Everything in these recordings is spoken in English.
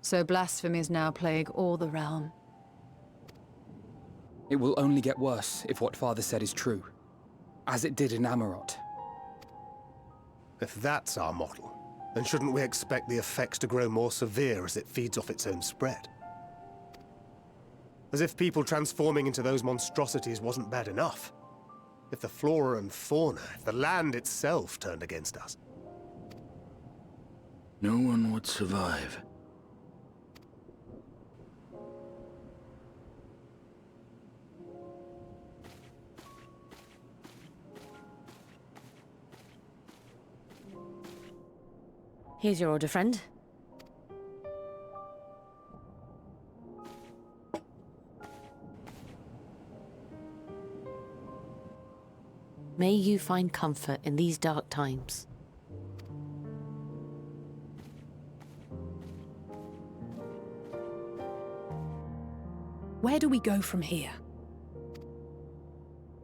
So blasphemies now plague all the realm. It will only get worse if what Father said is true, as it did in Amarot. If that's our model, then shouldn't we expect the effects to grow more severe as it feeds off its own spread? As if people transforming into those monstrosities wasn't bad enough. If the flora and fauna, if the land itself turned against us. No one would survive. Here's your order, friend. May you find comfort in these dark times. Where do we go from here?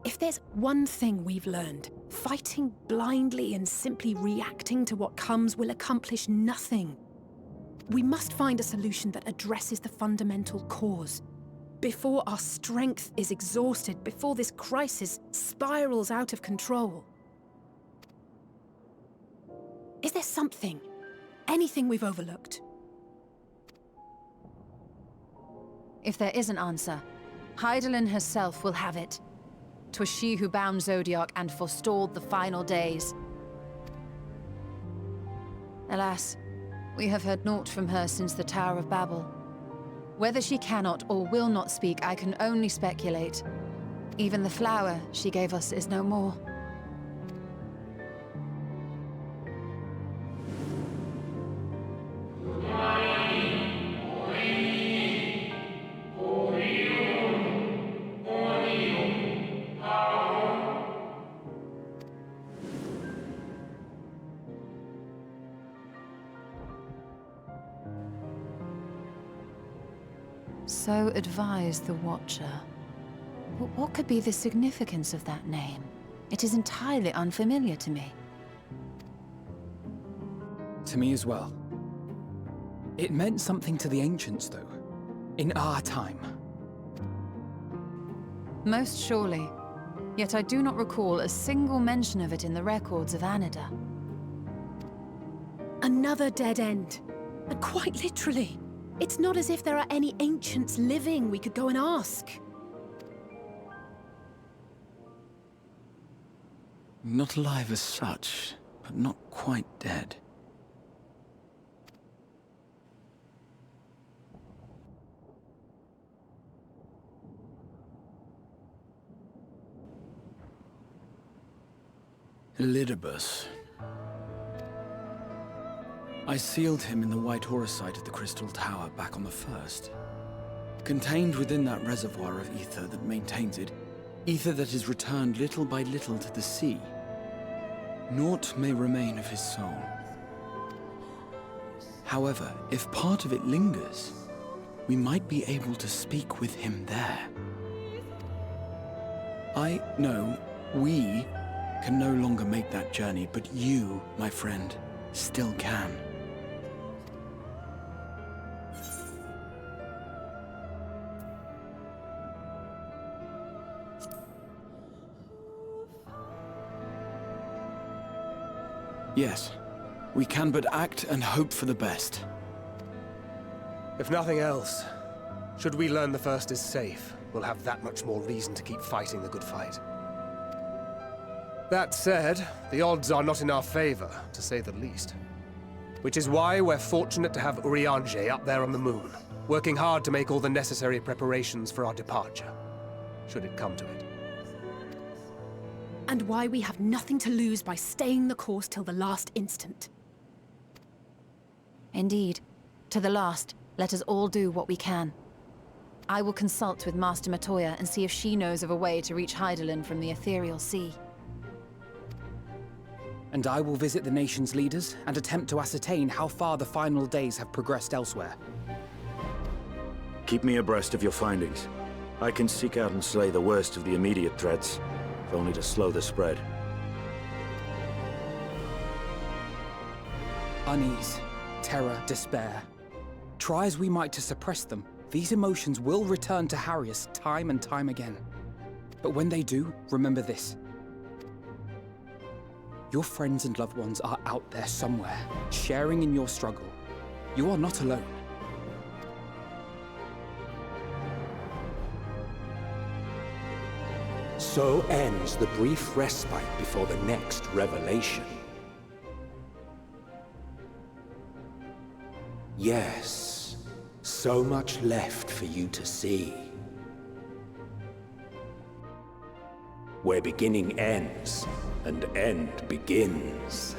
If there's one thing we've learned, fighting blindly and simply reacting to what comes will accomplish nothing. We must find a solution that addresses the fundamental cause. Before our strength is exhausted, before this crisis spirals out of control. Is there something, anything we've overlooked? If there is an answer, Hydaelyn herself will have it. 'Twas she who bound Zodiac and forestalled the final days. Alas, we have heard naught from her since the Tower of Babel. Whether she cannot or will not speak, I can only speculate. Even the flower she gave us is no more. So advised the Watcher. But what could be the significance of that name? It is entirely unfamiliar to me. To me as well. It meant something to the ancients, though. In our time. Most surely. Yet I do not recall a single mention of it in the records of Anida. Another dead end. And quite literally. It's not as if there are any ancients living we could go and ask. Not alive as such, but not quite dead. Elidibus. I sealed him in the white aurosite of the Crystal Tower back on the first. Contained within that reservoir of ether that maintains it, ether that is returned little by little to the sea. Naught may remain of his soul. However, if part of it lingers, we might be able to speak with him there. I know we can no longer make that journey, but you, my friend, still can. Yes, we can but act and hope for the best. If nothing else, should we learn the first is safe, we'll have that much more reason to keep fighting the good fight. That said, the odds are not in our favor, to say the least. Which is why we're fortunate to have Eorzea up there on the moon, working hard to make all the necessary preparations for our departure, should it come to it. And why we have nothing to lose by staying the course till the last instant. Indeed. To the last, let us all do what we can. I will consult with Master Matoya and see if she knows of a way to reach Hydaelyn from the ethereal sea. And I will visit the nation's leaders and attempt to ascertain how far the final days have progressed elsewhere. Keep me abreast of your findings. I can seek out and slay the worst of the immediate threats, if only to slow the spread. Unease, terror, despair. Try as we might to suppress them, these emotions will return to harry us time and time again. But when they do, remember this. Your friends and loved ones are out there somewhere, sharing in your struggle. You are not alone. So ends the brief respite before the next revelation. Yes, so much left for you to see. Where beginning ends and end begins.